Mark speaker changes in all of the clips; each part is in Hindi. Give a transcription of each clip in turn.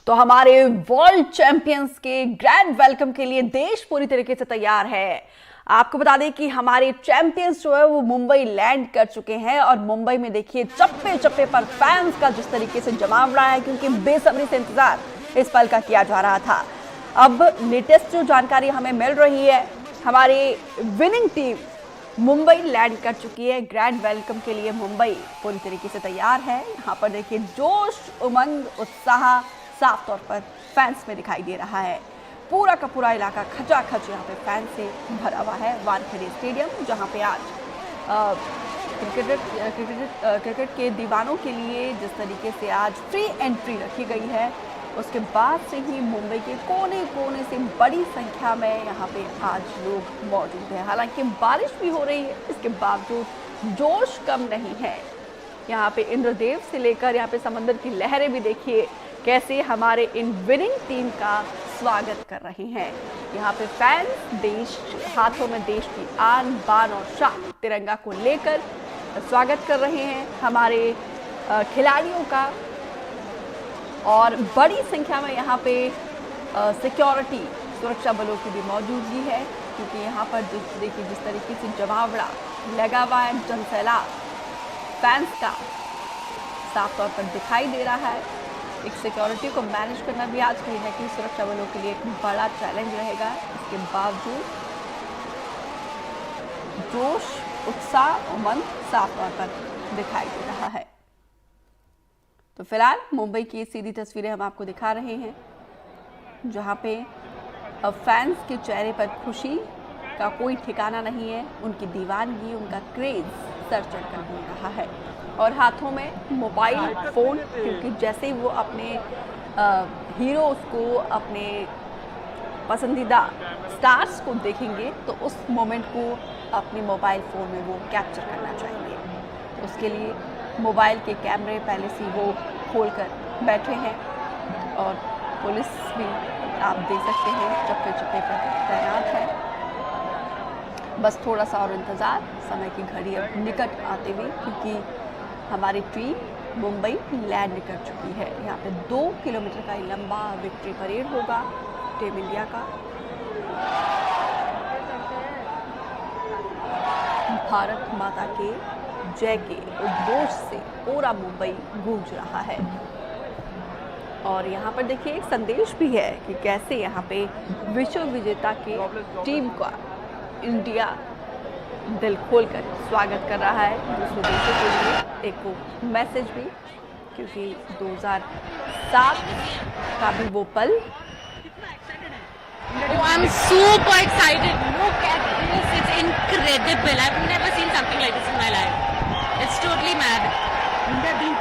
Speaker 1: तो हमारे वर्ल्ड चैंपियंस के ग्रैंड वेलकम के लिए देश पूरी तरीके से तैयार है। आपको बता दें कि हमारे चैंपियंस जो है वो मुंबई लैंड कर चुके हैं और मुंबई में देखिए चप्पे चप्पे पर फैंस का जिस तरीके से जमाव रहा है, क्योंकि बेसब्री से इंतजार इस पल का किया जा रहा था। अब लेटेस्ट जो जानकारी हमें मिल रही है, हमारी विनिंग टीम मुंबई लैंड कर चुकी है। ग्रैंड वेलकम के लिए मुंबई पूरी तरीके से तैयार है। यहाँ पर देखिए जोश, उमंग, उत्साह साफ तौर पर फैंस में दिखाई दे रहा है। पूरा का पूरा इलाका खचाखच यहाँ पे फैंस से भरा हुआ है। वानखेड़े स्टेडियम, जहाँ पे आज क्रिकेट के दीवानों के लिए जिस तरीके से आज फ्री एंट्री रखी गई है, उसके बाद से ही मुंबई के कोने कोने से बड़ी संख्या में यहाँ पे आज लोग मौजूद हैं। हालांकि बारिश भी हो रही है, इसके बावजूद जोश कम नहीं है। यहाँ पे इंद्रदेव से लेकर यहाँ पे समंदर की लहरें भी देखिए कैसे हमारे इन विनिंग टीम का स्वागत कर रहे हैं। यहाँ पे फैंस देश हाथों में देश की आन बान और शान तिरंगा को लेकर स्वागत कर रहे हैं हमारे खिलाड़ियों का। और बड़ी संख्या में यहाँ पे सिक्योरिटी सुरक्षा बलों की भी मौजूदगी है, क्योंकि यहाँ पर देखिए जिस तरीके से जमावड़ा लगा हुआ है, जनसैलाब फैंस का साफ तौर पर दिखाई दे रहा है। एक सिक्योरिटी को मैनेज करना भी आज कहीं ना कहीं सुरक्षा बलों के लिए एक बड़ा चैलेंज रहेगा। इसके बावजूद जोश, उत्साह, उमंग साफ तौर पर दिखाई दे रहा है। तो फिलहाल मुंबई की सीधी तस्वीरें हम आपको दिखा रहे हैं, जहां पे फैंस के चेहरे पर खुशी का कोई ठिकाना नहीं है। उनकी दीवानगी, उनका क्रेज सर चढ़कर बोल रहा है और हाथों में मोबाइल फ़ोन, क्योंकि जैसे ही वो अपने हीरोज़ को, अपने पसंदीदा स्टार्स को देखेंगे तो उस मोमेंट को अपने मोबाइल फ़ोन में वो कैप्चर करना चाहेंगे। तो उसके लिए मोबाइल के कैमरे पहले से वो खोल कर बैठे हैं और पुलिस भी आप देख सकते हैं चप्पे चप्पे पर तैनात है। बस थोड़ा सा और इंतज़ार, समय की घड़ी अब निकट आते हुए, क्योंकि हमारी टीम मुंबई लैंड कर चुकी है। यहाँ पे 2 किलोमीटर का लंबा विक्ट्री परेड होगा टीम इंडिया का। भारत माता के जय के उद्घोष से पूरा मुंबई गूंज रहा है। और यहाँ पर देखिए एक संदेश भी है कि कैसे यहाँ पे विश्व विजेता की टीम का इंडिया दिल खोलकर स्वागत कर रहा है। दूसरे देशों के लिए एक मैसेज भी, क्योंकि 2007 का भी वो पल।
Speaker 2: Oh, I'm super excited. Look at this. It's incredible. I've never seen something like this in my life. It's totally mad.
Speaker 3: India team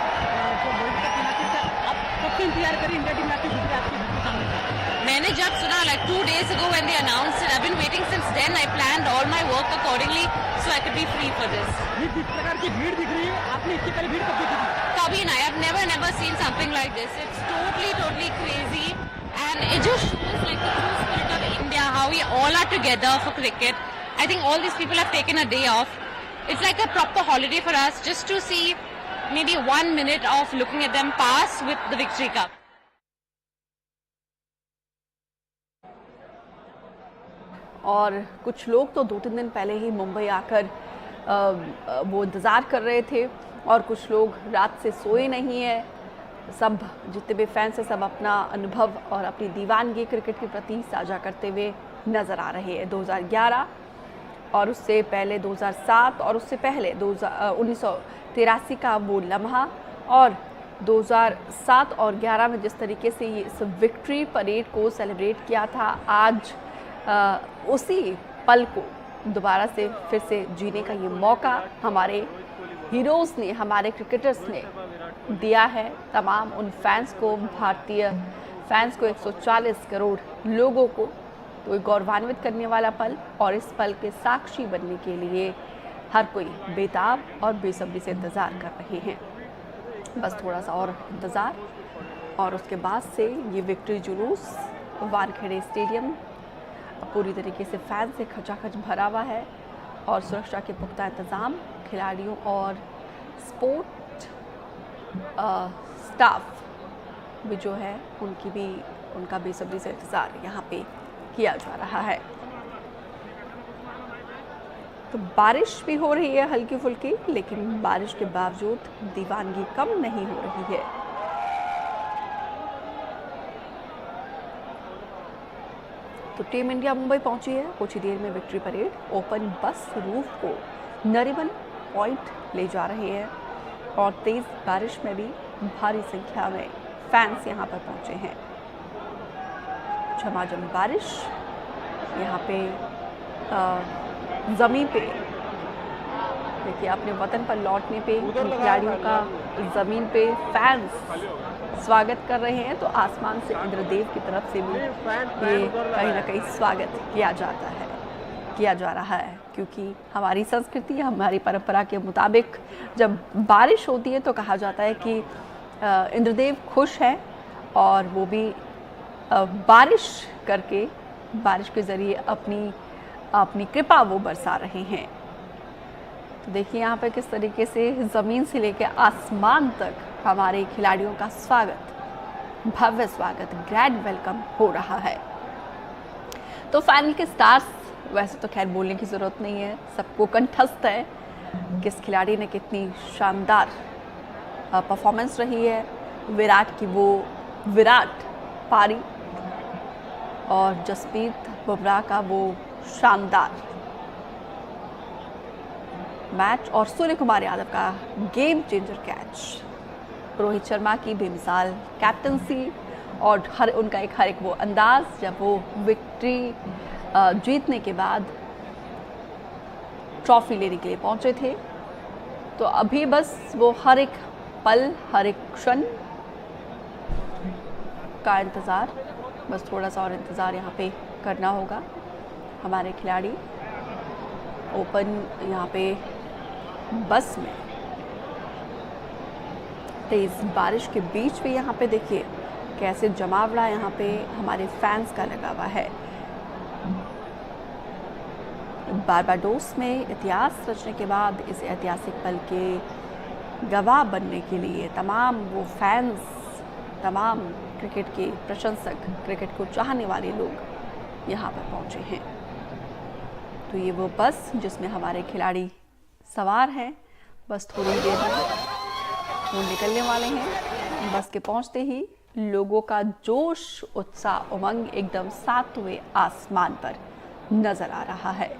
Speaker 3: जो वर्ल्ड कप मैच है, आप कब से इंतजार करें इंडिया टीम मैच के आपके सामने?
Speaker 2: मैंने जब सुना like 2 days ago when they announced it, I've been waiting since then. I planned all my work accordingly so I could be free for this.
Speaker 3: ये जिस प्रकार की भीड़ दिख रही है, आपने इससे पहले भीड़ कब देखी थी?
Speaker 2: कभी नहीं. I've never seen something like this. It's totally crazy, and it just shows like the true spirit of India, how we all are together for cricket. I think all these people have taken a day off. It's like a proper holiday for us just to see maybe 1 minute of looking at them pass with the victory cup.
Speaker 1: और कुछ लोग तो 2-3 दिन पहले ही मुंबई आकर वो इंतज़ार कर रहे थे और कुछ लोग रात से सोए नहीं है। सब जितने भी फैंस हैं सब अपना अनुभव और अपनी दीवानगी क्रिकेट के प्रति साझा करते हुए नज़र आ रहे हैं। 2011 और उससे पहले 2007 और उससे पहले 1983 का वो लम्हा, और 2007 और 11 में जिस तरीके से ये इस विक्ट्री परेड को सेलिब्रेट किया था, आज उसी पल को दोबारा से फिर से जीने का ये मौका हमारे हीरोज़ ने, हमारे क्रिकेटर्स ने दिया है तमाम उन फैंस को, भारतीय फैंस को, 140 करोड़ लोगों को। तो एक गौरवान्वित करने वाला पल, और इस पल के साक्षी बनने के लिए हर कोई बेताब और बेसब्री से इंतज़ार कर रहे हैं। बस थोड़ा सा और इंतज़ार, और उसके बाद से ये विक्ट्री जुलूस वानखेड़े स्टेडियम पूरी तरीके से फैन से खचाखच भरा हुआ है, और सुरक्षा के पुख्ता इंतज़ाम खिलाड़ियों और स्पोर्ट स्टाफ भी जो है उनका बेसब्री से इंतज़ार यहाँ पे किया जा रहा है। तो बारिश भी हो रही है हल्की फुल्की, लेकिन बारिश के बावजूद दीवानगी कम नहीं हो रही है। तो टीम इंडिया मुंबई पहुंची है। कुछ ही देर में विक्ट्री परेड ओपन बस रूफ को नरीमन पॉइंट ले जा रहे हैं और तेज बारिश में भी भारी संख्या में फैंस यहां पर पहुंचे हैं। झमाझम बारिश यहाँ पे ज़मीन पे देखिए, अपने वतन पर लौटने पे खिलाड़ियों का ज़मीन पे फैंस स्वागत कर रहे हैं। तो आसमान से इंद्रदेव की तरफ से भी ये कहीं ना कहीं स्वागत किया जा रहा है, क्योंकि हमारी संस्कृति, हमारी परंपरा के मुताबिक जब बारिश होती है तो कहा जाता है कि इंद्रदेव खुश है और वो भी बारिश करके, बारिश के ज़रिए अपनी कृपा वो बरसा रहे हैं। तो देखिए यहाँ पर किस तरीके से ज़मीन से लेकर आसमान तक हमारे खिलाड़ियों का स्वागत, भव्य स्वागत, ग्रैंड वेलकम हो रहा है। तो फाइनल के स्टार्स वैसे तो खैर बोलने की ज़रूरत नहीं है, सबको कंठस्थ है किस खिलाड़ी ने कितनी शानदार परफॉर्मेंस रही है। विराट की वो विराट पारी और जसप्रीत बुमराह का वो शानदार मैच और सूर्य कुमार यादव का game changer catch, Rohit Sharma की बेमिसाल कैप्टनसी और हर एक वो अंदाज जब वो विक्ट्री जीतने के बाद ट्रॉफी लेने के लिए पहुंचे थे। तो अभी बस वो हर एक पल, हर एक क्षण का इंतज़ार, बस थोड़ा सा और इंतज़ार यहाँ पे करना होगा। हमारे खिलाड़ी ओपन यहाँ पे बस में तेज़ बारिश के बीच भी यहाँ पे देखिए कैसे जमावड़ा यहाँ पे हमारे फैंस का लगा हुआ है। बारबाडोस में इतिहास रचने के बाद इस ऐतिहासिक पल के गवाह बनने के लिए तमाम वो फैंस, तमाम क्रिकेट के प्रशंसक, क्रिकेट को चाहने वाले लोग यहाँ पर पहुँचे हैं। तो ये वो बस जिसमें हमारे खिलाड़ी सवार हैं, बस थोड़ी देर में वो निकलने वाले हैं। बस के पहुँचते ही लोगों का जोश, उत्साह, उमंग एकदम सातवें आसमान पर नजर आ रहा है।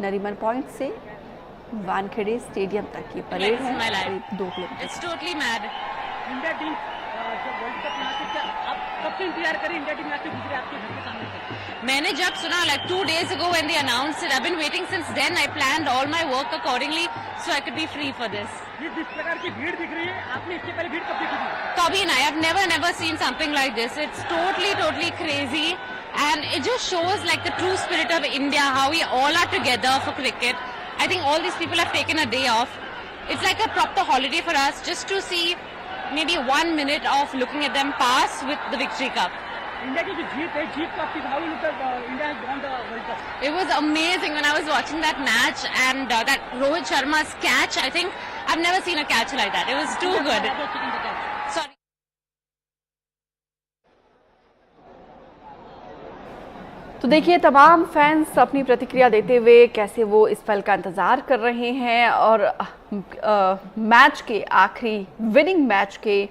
Speaker 1: नरीमन पॉइंट से वानखेड़े स्टेडियम तक की परेड है, करीब 2 kilometre.
Speaker 2: It's totally mad.
Speaker 3: India team जब वर्ल्ड कप यहाँ से आप कब से इंतजार करें इंडिया टीम यहाँ से गुजरे आपके घर के सामने से?
Speaker 2: मैंने जब सुना like 2 days ago when they announced it, I've been waiting since then. I planned all my work accordingly so I could be free for this.
Speaker 3: ये जिस प्रकार की भीड़ दिख रही है, आपने इससे पहले भीड़ कब देखी थी?
Speaker 2: Kabhi nahi, I've never seen something like this. It's totally crazy, and it just shows like the true spirit of India, how we all are together for cricket. I think all these people have taken a day off. It's like a proper holiday for us just to see maybe 1 minute of looking at them pass with the victory cup.
Speaker 3: India की जो जीत है, जीत को आपकी भाव India has won the world cup.
Speaker 2: It was amazing when I was watching that match and that Rohit Sharma's catch. I think I've never seen a catch like that. It was too good. Sorry.
Speaker 1: तो देखिए तमाम फैंस अपनी प्रतिक्रिया देते हुए कैसे वो इस पल का इंतज़ार कर रहे हैं और मैच के आखिरी विनिंग मैच के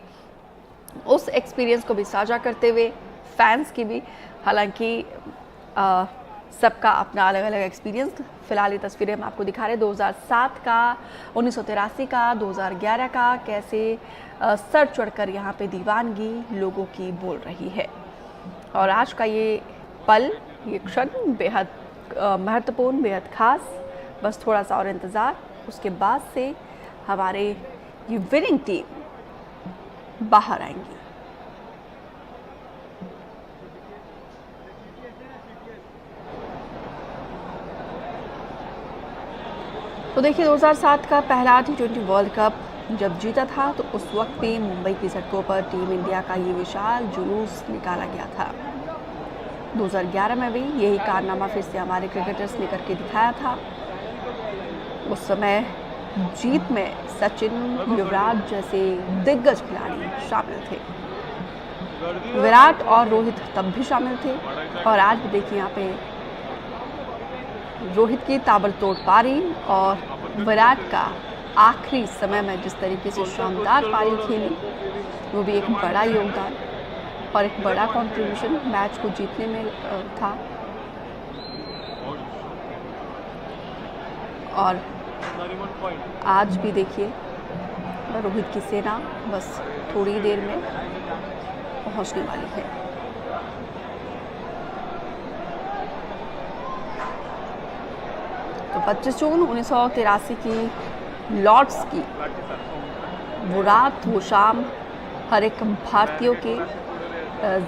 Speaker 1: उस एक्सपीरियंस को भी साझा करते हुए फैंस की भी, हालांकि सबका अपना अलग अलग एक्सपीरियंस। फिलहाल ये तस्वीरें हम आपको दिखा रहे हैं 2007 का, 1983 का, 2011 का, कैसे सर चढ़कर यहाँ पे दीवानगी लोगों की बोल रही है। और आज का ये पल, ये क्षण बेहद महत्वपूर्ण, बेहद खास। बस थोड़ा सा और इंतज़ार, उसके बाद से हमारे ये विनिंग टीम बाहर आएंगी। तो देखिए 2007 का पहला T20 वर्ल्ड कप जब जीता था तो उस वक्त भी मुंबई की सड़कों पर टीम इंडिया का ये विशाल जुलूस निकाला गया था। 2011 में भी यही कारनामा फिर से हमारे क्रिकेटर्स ने करके दिखाया था। उस समय जीत में सचिन, युवराज जैसे दिग्गज खिलाड़ी शामिल थे। विराट और रोहित तब भी शामिल थे और आज भी देखिए यहाँ पे रोहित की ताबड़तोड़ पारी और विराट का आखिरी समय में जिस तरीके से शानदार पारी खेली वो भी एक बड़ा योगदान और एक बड़ा कंट्रीब्यूशन मैच को जीतने में था। और आज भी देखिए रोहित की सेना बस थोड़ी देर में पहुंचने वाली है। तो 25 जून 1983 की लॉर्ड्स की वो रात वो शाम हर एक भारतीयों के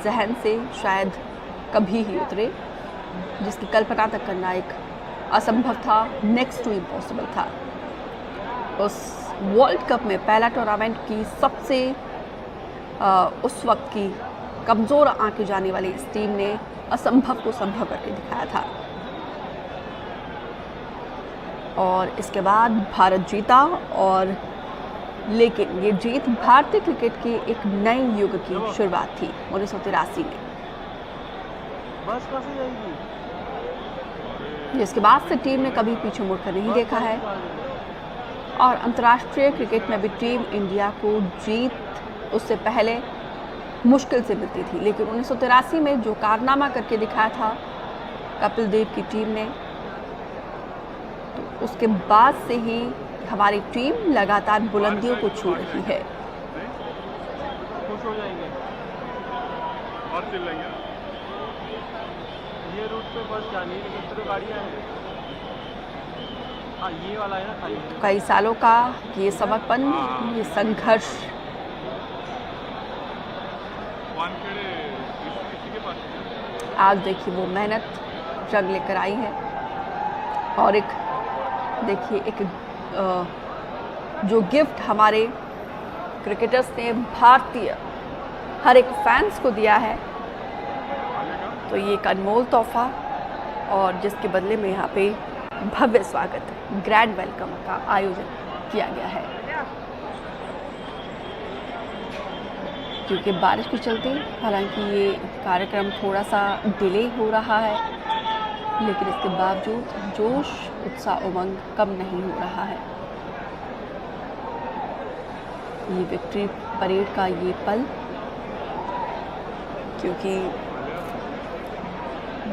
Speaker 1: जहन से शायद कभी ही उतरे, जिसकी कल्पना तक करना एक असंभव था, नेक्स्ट टू इम्पॉसिबल था। उस वर्ल्ड कप में पहला टूर्नामेंट की सबसे उस वक्त की कमज़ोर आंकी जाने वाली इस टीम ने असंभव को संभव करके दिखाया था और इसके बाद भारत जीता। और लेकिन ये जीत भारतीय क्रिकेट के एक नए युग की शुरुआत थी 1983 में, जिसके बाद से टीम ने कभी पीछे मुड़कर नहीं देखा है और अंतर्राष्ट्रीय क्रिकेट में भी टीम इंडिया को जीत उससे पहले मुश्किल से मिलती थी। लेकिन 1983 में जो कारनामा करके दिखाया था कपिल देव की टीम ने, तो उसके बाद से ही हमारी टीम लगातार बुलंदियों को छू रही है।
Speaker 4: खुश हो जाएंगे और चिल्लाएंगे। ये रूट पे बस जानी है, लेकिन तो गाड़ियाँ हैं। हाँ, ये वाला है ना खाली।
Speaker 1: कई सालों का ये समर्पण, ये संघर्ष आज देखिए वो मेहनत रंग लेकर आई है। और एक देखिए एक जो गिफ्ट हमारे क्रिकेटर्स ने भारतीय हर एक फैंस को दिया है, तो ये एक अनमोल तोहफा और जिसके बदले में यहाँ पे भव्य स्वागत, ग्रैंड वेलकम का आयोजन किया गया है। क्योंकि बारिश के चलते हालांकि ये कार्यक्रम थोड़ा सा डिले हो रहा है, लेकिन इसके बावजूद जोश, उत्साह, उमंग कम नहीं हो रहा है। ये विक्ट्री परेड का ये पल, क्योंकि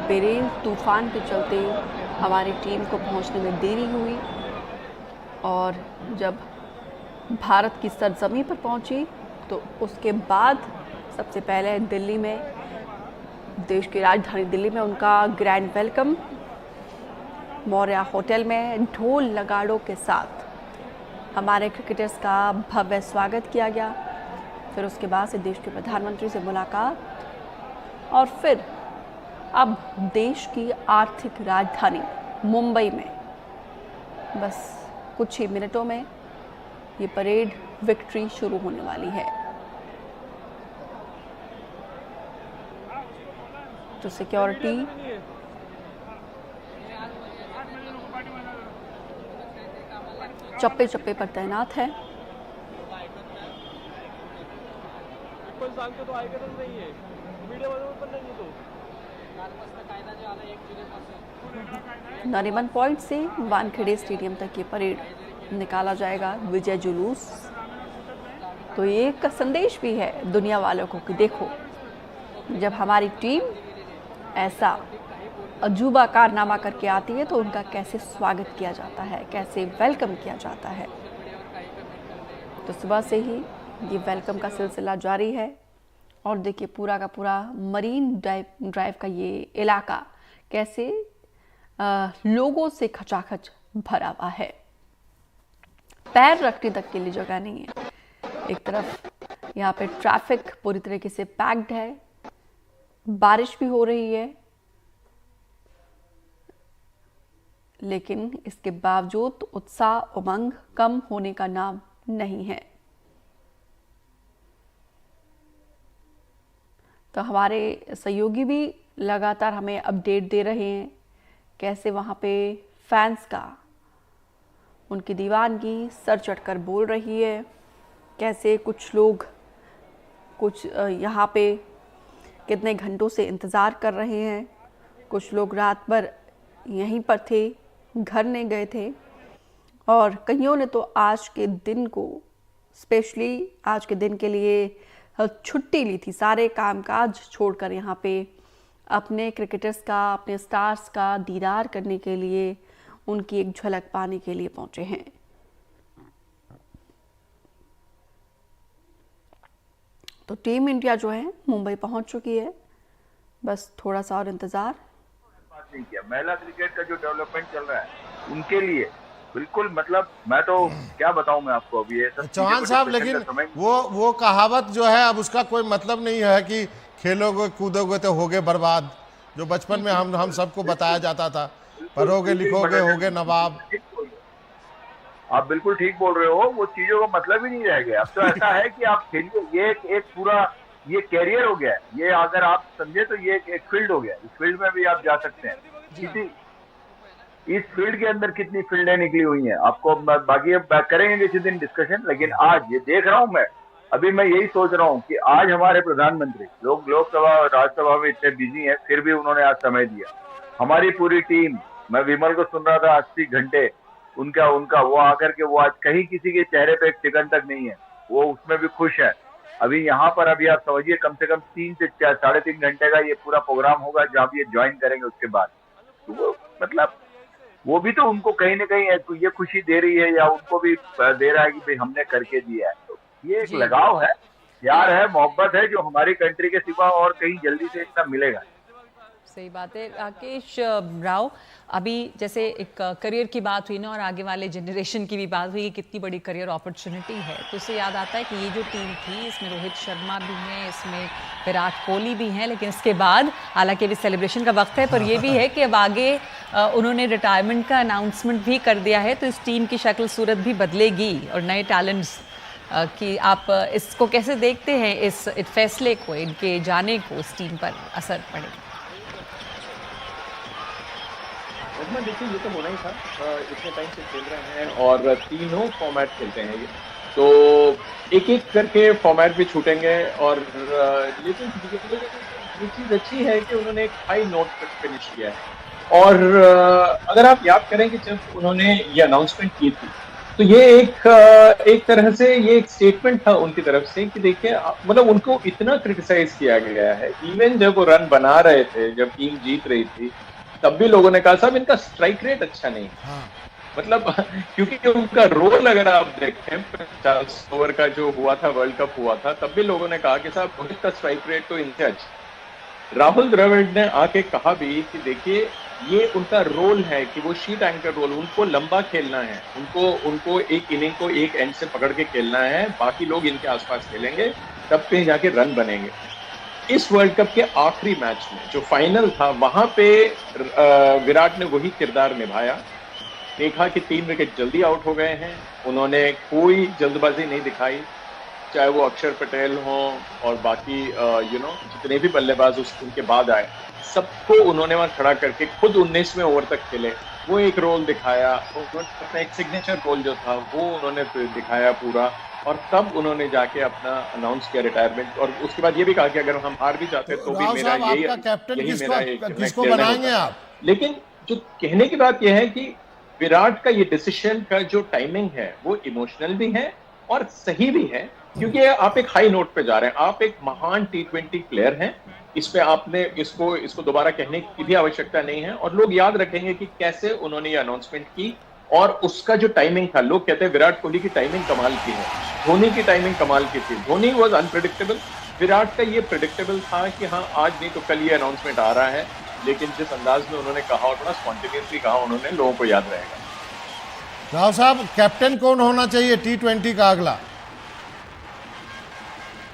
Speaker 1: बेरेल तूफान के चलते हमारी टीम को पहुंचने में देरी हुई और जब भारत की सरजमी पर पहुंची तो उसके बाद सबसे पहले दिल्ली में, देश की राजधानी दिल्ली में उनका ग्रैंड वेलकम मौर्या होटल में ढोल नगाड़ों के साथ हमारे क्रिकेटर्स का भव्य स्वागत किया गया। फिर उसके बाद से देश के प्रधानमंत्री से मुलाकात और फिर अब देश की आर्थिक राजधानी मुंबई में बस कुछ ही मिनटों में ये परेड विक्ट्री शुरू होने वाली है। तो सिक्योरिटी चप्पे चप्पे पर तैनात है। नरीमन पॉइंट से वानखेड़े स्टेडियम तक ये परेड निकाला जाएगा, विजय जुलूस। तो ये एक संदेश भी है दुनिया वालों को कि देखो, जब हमारी टीम ऐसा अजूबा कारनामा करके आती है तो उनका कैसे स्वागत किया जाता है, कैसे वेलकम किया जाता है। तो सुबह से ही ये वेलकम का सिलसिला जारी है और देखिए पूरा का पूरा मरीन ड्राइव का ये इलाका कैसे लोगों से खचाखच भरा हुआ है, पैर रखने तक के लिए जगह नहीं है। एक तरफ यहाँ पे ट्रैफिक पूरी तरीके से पैक्ड है, बारिश भी हो रही है, लेकिन इसके बावजूद उत्साह, उमंग कम होने का नाम नहीं है। तो हमारे सहयोगी भी लगातार हमें अपडेट दे रहे हैं कैसे वहाँ पे फैंस का उनकी दीवानगी सर चढ़कर बोल रही है, कैसे कुछ लोग यहाँ पे कितने घंटों से इंतज़ार कर रहे हैं। कुछ लोग रात भर यहीं पर थे, घर नहीं गए थे और कईयों ने तो आज के दिन को, स्पेशली आज के दिन के लिए छुट्टी ली थी, सारे कामकाज छोड़कर यहाँ पे अपने क्रिकेटर्स का, अपने स्टार्स का दीदार करने के लिए, उनकी एक झलक पाने के लिए पहुंचे हैं। तो टीम इंडिया जो है मुंबई पहुंच चुकी है, बस थोड़ा सा और इंतजार।
Speaker 5: बात नहीं किया, महिला क्रिकेट का जो डेवलपमेंट चल रहा है उनके लिए बिल्कुल, मतलब मैं तो क्या बताऊं मैं आपको अभी ये सब
Speaker 6: चौहान साहब, लेकिन वो कहावत जो है अब उसका कोई मतलब नहीं है कि खेलोगे कूदोगे तो होगे बर्बाद, जो बचपन में हम सबको बताया जाता था, पढ़ोगे लिखोगे होगे नवाब।
Speaker 5: आप बिल्कुल ठीक बोल रहे हो, वो चीजों का मतलब ही नहीं रह गया। अब तो ऐसा है कि आप खेलिए, ये एक पूरा ये कैरियर हो गया है, ये अगर आप समझे तो ये एक फील्ड हो गया, इस फील्ड में भी आप जा सकते हैं। किसी इस फील्ड के अंदर कितनी फील्डें निकली हुई हैं, आपको बाकी अब करेंगे किसी दिन डिस्कशन, लेकिन आज ये देख रहा हूं मैं, अभी मैं यही सोच रहा हूं कि आज हमारे प्रधानमंत्री लोग लोकसभा और राज्यसभा में इतने बिजी हैं, फिर भी उन्होंने आज समय दिया। हमारी पूरी टीम, मैं विमल को सुन रहा था 80 घंटे उनका वो आकर के, वो आज कहीं किसी के चेहरे पे एक टिकन तक नहीं है, वो उसमें भी खुश है। अभी यहाँ पर अभी आप समझिए कम से कम 3 से 3.5 घंटे का ये पूरा प्रोग्राम होगा जहाँ ये ज्वाइन करेंगे। उसके बाद तो वो मतलब वो भी तो उनको कहीं ना कहीं ये खुशी दे रही है, या उनको भी दे रहा है कि भाई हमने करके दिया है। तो ये एक लगाव है, प्यार है, मोहब्बत है, जो हमारी कंट्री के सिवा और कहीं जल्दी से इतना मिलेगा।
Speaker 7: सही बात है। राकेश राव, अभी जैसे एक करियर की बात हुई ना, और आगे वाले जनरेशन की भी बात हुई कि कितनी बड़ी करियर अपॉर्चुनिटी है, तो उससे याद आता है कि ये जो टीम थी इसमें रोहित शर्मा भी हैं, इसमें विराट कोहली भी हैं, लेकिन इसके बाद हालांकि अभी सेलिब्रेशन का वक्त है, पर ये भी है कि अब आगे उन्होंने रिटायरमेंट का अनाउंसमेंट भी कर दिया है, तो इस टीम की शक्ल सूरत भी बदलेगी और नए टैलेंट्स कि आप इसको कैसे देखते हैं, इस फैसले को, इनके जाने को इस टीम पर असर पड़ेगा?
Speaker 8: देखिए ये तो होना ही था, इतने टाइम से खेल रहे हैं और तीनों फॉर्मेट खेलते हैं ये, तो एक एक करके फॉर्मेट भी छूटेंगे। और लेकिन ये चीज़ अच्छी है कि उन्होंने एक हाई नोट पर फिनिश किया है। और अगर आप याद करें कि जब उन्होंने ये अनाउंसमेंट की थी, तो ये एक तरह से ये एक स्टेटमेंट था उनकी तरफ से कि देखिए, मतलब उनको इतना क्रिटिसाइज किया गया है, इवन जब वो रन बना रहे थे, जब टीम जीत रही थी, तब भी लोगों ने कहा साहब इनका स्ट्राइक रेट अच्छा नहीं है। मतलब क्योंकि उनका रोल अगर आप देखें 50 ओवर का जो हुआ था, वर्ल्ड कप हुआ था, तब भी लोगों ने कहा कि साहब रोहित का स्ट्राइक रेट तो इनसे अच्छा। राहुल द्रविड़ ने आके कहा भी कि देखिए ये उनका रोल है कि वो शीट एंकर रोल, उनको लंबा खेलना है, उनको एक इनिंग को एक एंड से पकड़ के खेलना है, बाकी लोग इनके आसपास खेलेंगे, तब कहीं जाके रन बनेंगे। इस वर्ल्ड कप के आखिरी मैच में जो फाइनल था, वहां पे विराट ने वही किरदार निभाया। देखा कि 3 विकेट जल्दी आउट हो गए हैं, उन्होंने कोई जल्दबाजी नहीं दिखाई, चाहे वो अक्षर पटेल हो और बाकी जितने भी बल्लेबाज उनके बाद आए, सबको उन्होंने वहां खड़ा करके खुद 19वें ओवर तक खेले, वो एक रोल दिखाया। उन्होंने अपना एक सिग्नेचर रोल जो था वो उन्होंने दिखाया पूरा, और तब उन्होंने जाके अपना अनाउंस किया रिटायरमेंट। और उसके बाद ये भी कहा कि अगर हम हार भी जाते तो भी मेरा यही
Speaker 6: किसको बनाएंगे आप?
Speaker 8: लेकिन जो कहने की बात यह है कि विराट का ये डिसीजन का जो टाइमिंग है वो इमोशनल भी है और सही भी है, क्योंकि आप एक हाई नोट पे जा रहे हैं, आप एक महान T20 प्लेयर हैं, इस पे आपने इसको दोबारा कहने की भी आवश्यकता नहीं है। और लोग याद रखेंगे कि कैसे उन्होंने ये अनाउंसमेंट की, और उसका जो टाइमिंग था, लोग कहते हैं विराट कोहली की टाइमिंग कमाल की है, धोनी की टाइमिंग कमाल की थी। धोनी वाज अनप्रेडिक्टेबल, विराट का ये प्रेडिक्टेबल था कि हाँ आज नहीं तो कल ये अनाउंसमेंट आ रहा है, लेकिन जिस अंदाज में उन्होंने कहा और बड़ा स्पॉन्टेनियसली कहा, उन्होंने लोगों को याद रहेगा।
Speaker 6: राव साहब, कैप्टन कौन होना चाहिए T20 का अगला?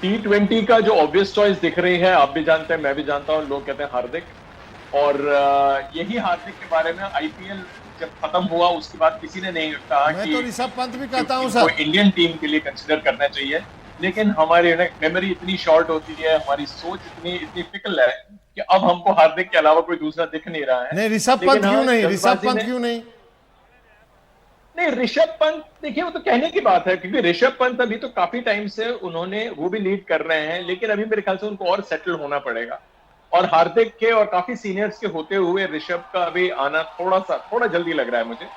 Speaker 8: T20 का जो ऑब्वियस चॉइस दिख रही है, आप भी जानते हैं, मैं भी जानता हूं, लोग कहते हैं हार्दिक। और यही हार्दिक के बारे में IPL जब खत्म हुआ उसके बाद किसी ने नहीं कहा
Speaker 6: मैं
Speaker 8: कि
Speaker 6: तो ऋषभ पंत भी कहता हूं सर,
Speaker 8: इंडियन टीम के लिए कंसिडर करना चाहिए। लेकिन हमारी मेमोरी इतनी शॉर्ट होती है, हमारी सोच इतनी फिकल है कि अब हमको हार्दिक के अलावा कोई दूसरा दिख नहीं रहा है।
Speaker 6: नहीं ऋषभ पंत क्यों नहीं? ऋषभ पंत क्यों नहीं?
Speaker 8: नहीं, ऋषभ पंत देखिए वो तो कहने की बात है, क्योंकि ऋषभ पंत अभी तो काफी टाइम से वो भी लीड कर रहे हैं, लेकिन अभी मेरे ख्याल से उनको और सेटल होना पड़ेगा। और हार्दिक के और काफी सीनियर्स के होते हुए ऋषभ का अभी आना थोड़ा जल्दी लग रहा है मुझे।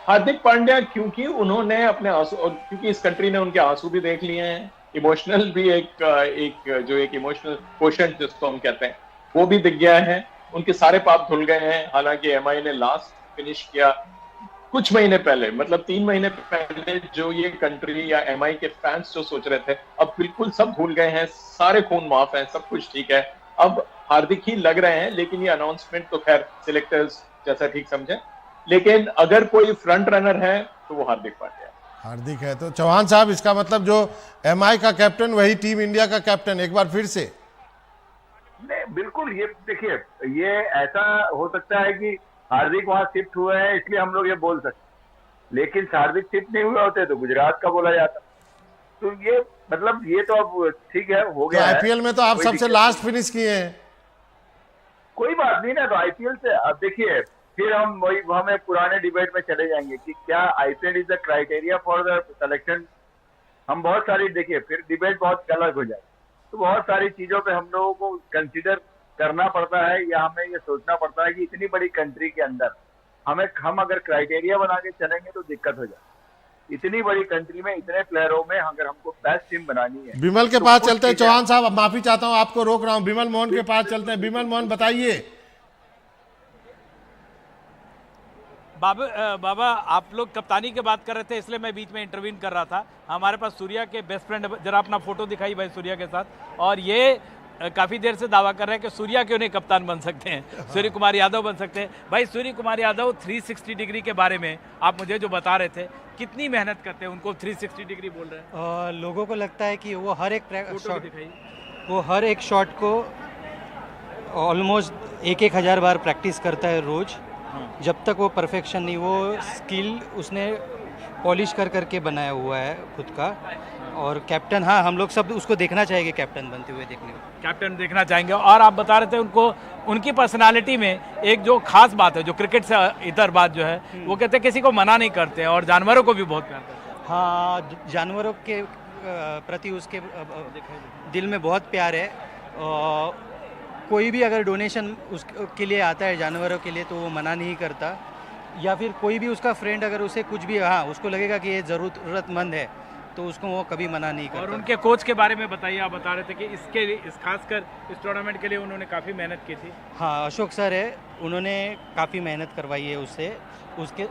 Speaker 8: हार्दिक पांड्या क्योंकि उन्होंने अपने आंसू, क्योंकि इस कंट्री ने उनके आंसू भी देख लिए हैं, इमोशनल भी एक इमोशनल क्वोशंट जिसको हम कहते हैं वो भी दिख गया है, उनके सारे पाप धुल गए हैं। हालांकि एमआई ने लास्ट फिनिश किया कुछ महीने पहले, मतलब 3 महीने पहले जो ये कंट्री या एमआई के फैंस जो सोच रहे थे, अब बिल्कुल सब भूल गए हैं, सारे खून माफ है, सब कुछ ठीक है। अब हार्दिक ही लग रहे हैं, लेकिन ये अनाउंसमेंट तो खैर सिलेक्टर्स जैसा ठीक समझे, लेकिन अगर कोई फ्रंट रनर है तो वो हार्दिक पांड्या है।
Speaker 6: हार्दिक है। तो चौहान साहब, इसका मतलब जो एमआई का कैप्टन वही टीम इंडिया का कैप्टन एक बार फिर से?
Speaker 5: नहीं, बिल्कुल। ये देखिए, ये ऐसा हो सकता है कि हार्दिक वहां शिफ्ट हुए हैं इसलिए हम लोग ये बोल सकते, लेकिन हार्दिक शिफ्ट नहीं हुए होते तो गुजरात का बोला जाता। तो ये मतलब ये तो अब ठीक है, हो गया।
Speaker 6: आईपीएल में तो आप सबसे लास्ट फिनिश किए हैं।
Speaker 5: कोई बात नहीं ना, तो आईपीएल से अब देखिए फिर हमें पुराने डिबेट में चले जाएंगे कि क्या IPL is the criteria for the selection. हम बहुत सारी, देखिए फिर डिबेट बहुत अलग हो जाए, तो बहुत सारी चीजों पे हम लोगों को कंसिडर करना पड़ता है, या हमें ये सोचना पड़ता है कि इतनी बड़ी कंट्री के अंदर हम अगर क्राइटेरिया बना के चलेंगे तो दिक्कत हो जाए। इतनी बड़ी कंट्री में इतने प्लेयरों में अगर हमको बेस्ट टीम बनानी है।
Speaker 6: विमल के पास चलते हैं। चौहान साहब, अब माफी चाहता हूं, आपको रोक रहा हूं, विमल मोहन के पास चलते हैं। विमल मोहन, बताइए।
Speaker 9: बाबा, आप लोग कप्तानी की बात कर रहे थे, इसलिए मैं बीच में इंटरवीन कर रहा था। हमारे पास सूर्या के बेस्ट फ्रेंड, जरा अपना फोटो दिखाई भाई सूर्या के साथ, और ये काफ़ी देर से दावा कर रहे हैं कि सूर्या क्यों नहीं कप्तान बन सकते हैं, सूर्य कुमार यादव बन सकते हैं। भाई सूर्य कुमार यादव 360 डिग्री के बारे में आप मुझे जो बता रहे थे, कितनी मेहनत करते हैं, उनको 360 डिग्री बोल रहे हैं।
Speaker 10: लोगों को लगता है कि वो हर एक शॉट को ऑलमोस्ट 1,000 बार प्रैक्टिस करता है रोज। जब तक वो परफेक्शन नहीं, वो स्किल उसने पॉलिश करके बनाया हुआ है खुद का। और कैप्टन, हाँ, हम लोग सब उसको देखना चाहेंगे कैप्टन बनते हुए, कैप्टन देखना चाहेंगे।
Speaker 9: और आप बता रहे थे उनको, उनकी पर्सनालिटी में एक जो खास बात है, जो क्रिकेट से इतर बात जो है, वो कहते हैं किसी को मना नहीं करते और जानवरों को भी बहुत प्यार करते हैं।
Speaker 10: हाँ, जानवरों के प्रति उसके दिल में बहुत प्यार है। कोई भी अगर डोनेशन उसके लिए आता है जानवरों के लिए तो वो मना नहीं करता, या फिर कोई भी उसका फ्रेंड अगर उसे कुछ भी, हाँ, उसको लगेगा कि ये ज़रूरतमंद है तो उसको वो कभी मना नहीं करता।
Speaker 9: और उनके कोच के बारे में बताइए, आप बता रहे थे कि खासकर इस टूर्नामेंट के लिए उन्होंने काफ़ी मेहनत की थी।
Speaker 10: हाँ, अशोक सर है, उन्होंने काफ़ी मेहनत करवाई है उससे,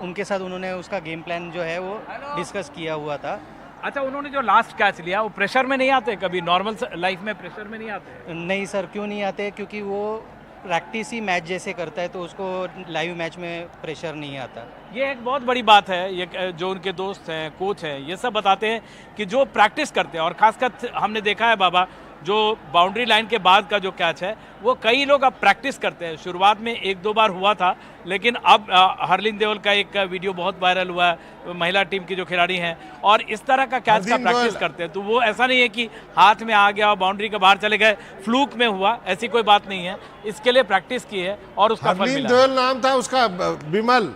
Speaker 10: उनके साथ उन्होंने उसका गेम प्लान जो है वो डिस्कस किया हुआ था।
Speaker 9: अच्छा, उन्होंने जो लास्ट कैच लिया वो प्रेशर में नहीं आते कभी? नॉर्मल लाइफ में प्रेशर में नहीं आते?
Speaker 10: नहीं सर, क्यों नहीं आते? क्योंकि वो प्रैक्टिस ही मैच जैसे करता है, तो उसको लाइव मैच में प्रेशर नहीं आता।
Speaker 9: ये एक बहुत बड़ी बात है। ये जो उनके दोस्त हैं, कोच हैं, ये सब बताते हैं कि जो प्रैक्टिस करते हैं, और खासकर हमने देखा है बाबा, जो बाउंड्री लाइन के बाद का जो कैच है वो कई लोग अब प्रैक्टिस करते हैं। शुरुआत में 1-2 बार हुआ था, लेकिन अब हरलीन देओल का एक वीडियो बहुत वायरल हुआ है, महिला टीम की जो खिलाड़ी हैं, और इस तरह का कैच का प्रैक्टिस करते हैं। तो वो ऐसा नहीं है कि हाथ में आ गया और बाउंड्री के बाहर चले गए, फ्लूक में हुआ, ऐसी कोई बात नहीं है। इसके लिए प्रैक्टिस की है और उसका फल मिला।
Speaker 6: हरलीन देओल नाम था उसका, विमल,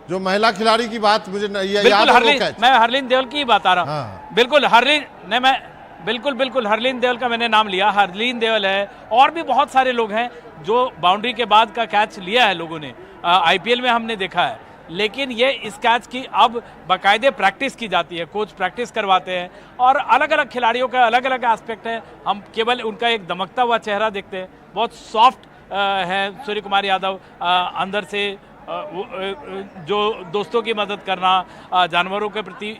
Speaker 6: जो महिला खिलाड़ी की बात मुझे याद है।
Speaker 9: मैं हरलीन देओल की ही बात आ रहा हूँ। बिल्कुल हरलीन देओल का मैंने नाम लिया। हरलीन देओल है, और भी बहुत सारे लोग हैं जो बाउंड्री के बाद का कैच लिया है लोगों ने, आईपीएल में हमने देखा है। लेकिन ये इस कैच की अब बाकायदे प्रैक्टिस की जाती है, कोच प्रैक्टिस करवाते हैं, और अलग अलग खिलाड़ियों का अलग अलग एस्पेक्ट है। हम केवल उनका एक दमकता हुआ चेहरा देखते हैं, बहुत सॉफ्ट है सूर्य कुमार यादव, अंदर से जो दोस्तों की मदद करना, जानवरों के प्रति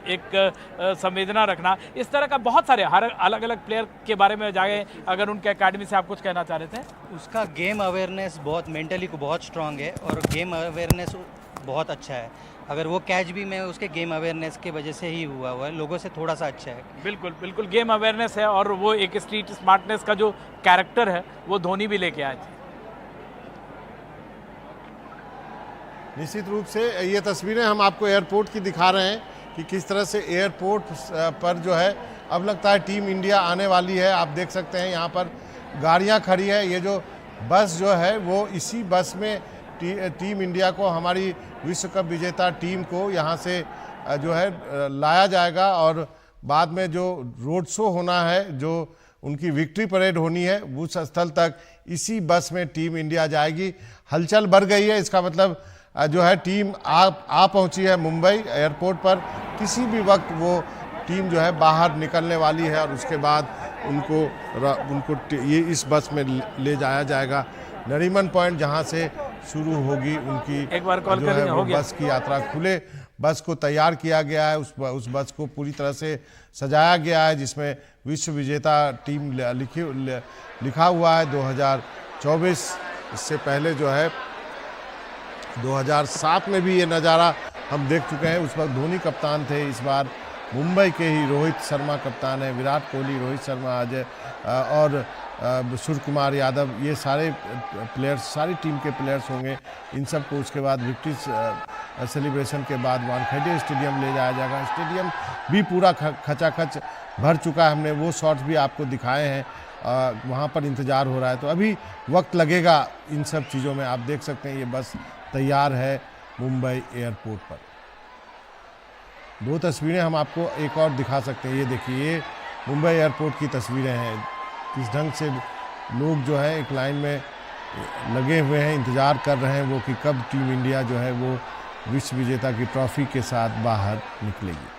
Speaker 9: एक संवेदना रखना, इस तरह का बहुत सारे हर अलग अलग प्लेयर के बारे में जाए। अगर उनके एकेडमी से आप कुछ कहना चाह रहे थे?
Speaker 10: उसका गेम अवेयरनेस बहुत, मेंटली को बहुत स्ट्रांग है, और गेम अवेयरनेस बहुत अच्छा है। अगर वो कैच भी मैं उसके गेम अवेयरनेस के वजह से ही हुआ है, लोगों से थोड़ा सा अच्छा है।
Speaker 9: बिल्कुल गेम अवेयरनेस है, और वो एक स्ट्रीट स्मार्टनेस का जो कैरेक्टर है वो धोनी भी लेके आए थे।
Speaker 6: निश्चित रूप से ये तस्वीरें हम आपको एयरपोर्ट की दिखा रहे हैं कि किस तरह से एयरपोर्ट पर जो है अब लगता है टीम इंडिया आने वाली है। आप देख सकते हैं यहाँ पर गाड़ियाँ खड़ी है। ये जो बस जो है वो इसी बस में टीम इंडिया को, हमारी विश्व कप विजेता टीम को यहाँ से जो है लाया जाएगा, और बाद में जो रोड शो होना है, जो उनकी विक्ट्री परेड होनी है। उस स्थल तक इसी बस में टीम इंडिया जाएगी। हलचल बढ़ गई है, इसका मतलब जो है टीम आ पहुंची है मुंबई एयरपोर्ट पर। किसी भी वक्त वो टीम जो है बाहर निकलने वाली है और उसके बाद उनको ये इस बस में ले जाया जाएगा नरीमन पॉइंट, जहां से शुरू होगी उनकी
Speaker 9: एक बार कॉल
Speaker 6: जो है
Speaker 9: करेंगे,
Speaker 6: वो
Speaker 9: हो गया।
Speaker 6: बस की यात्रा। खुले बस को तैयार किया गया है, उस बस को पूरी तरह से सजाया गया है, जिसमें विश्व विजेता टीम लिखा हुआ है 2024। इससे पहले जो है 2007 में भी ये नज़ारा हम देख चुके हैं। उस वक्त धोनी कप्तान थे, इस बार मुंबई के ही रोहित शर्मा कप्तान है। विराट कोहली, रोहित शर्मा, अजय और सूर्य कुमार यादव, ये सारे प्लेयर्स, सारी टीम के प्लेयर्स होंगे। इन सब को उसके बाद विक्ट्री सेलिब्रेशन के बाद वानखेड़े स्टेडियम ले जाया जाएगा। स्टेडियम भी पूरा खचाखच भर चुका है, हमने वो शॉट्स भी आपको दिखाए हैं। वहाँ पर इंतज़ार हो रहा है, तो अभी वक्त लगेगा इन सब चीज़ों में। आप देख सकते हैं ये बस तैयार है मुंबई एयरपोर्ट पर। दो तस्वीरें हम आपको एक और दिखा सकते हैं। ये देखिए, ये मुंबई एयरपोर्ट की तस्वीरें हैं। किस ढंग से लोग जो है एक लाइन में लगे हुए हैं, इंतज़ार कर रहे हैं वो कि कब टीम इंडिया जो है वो विश्व विजेता की ट्रॉफी के साथ बाहर निकलेगी।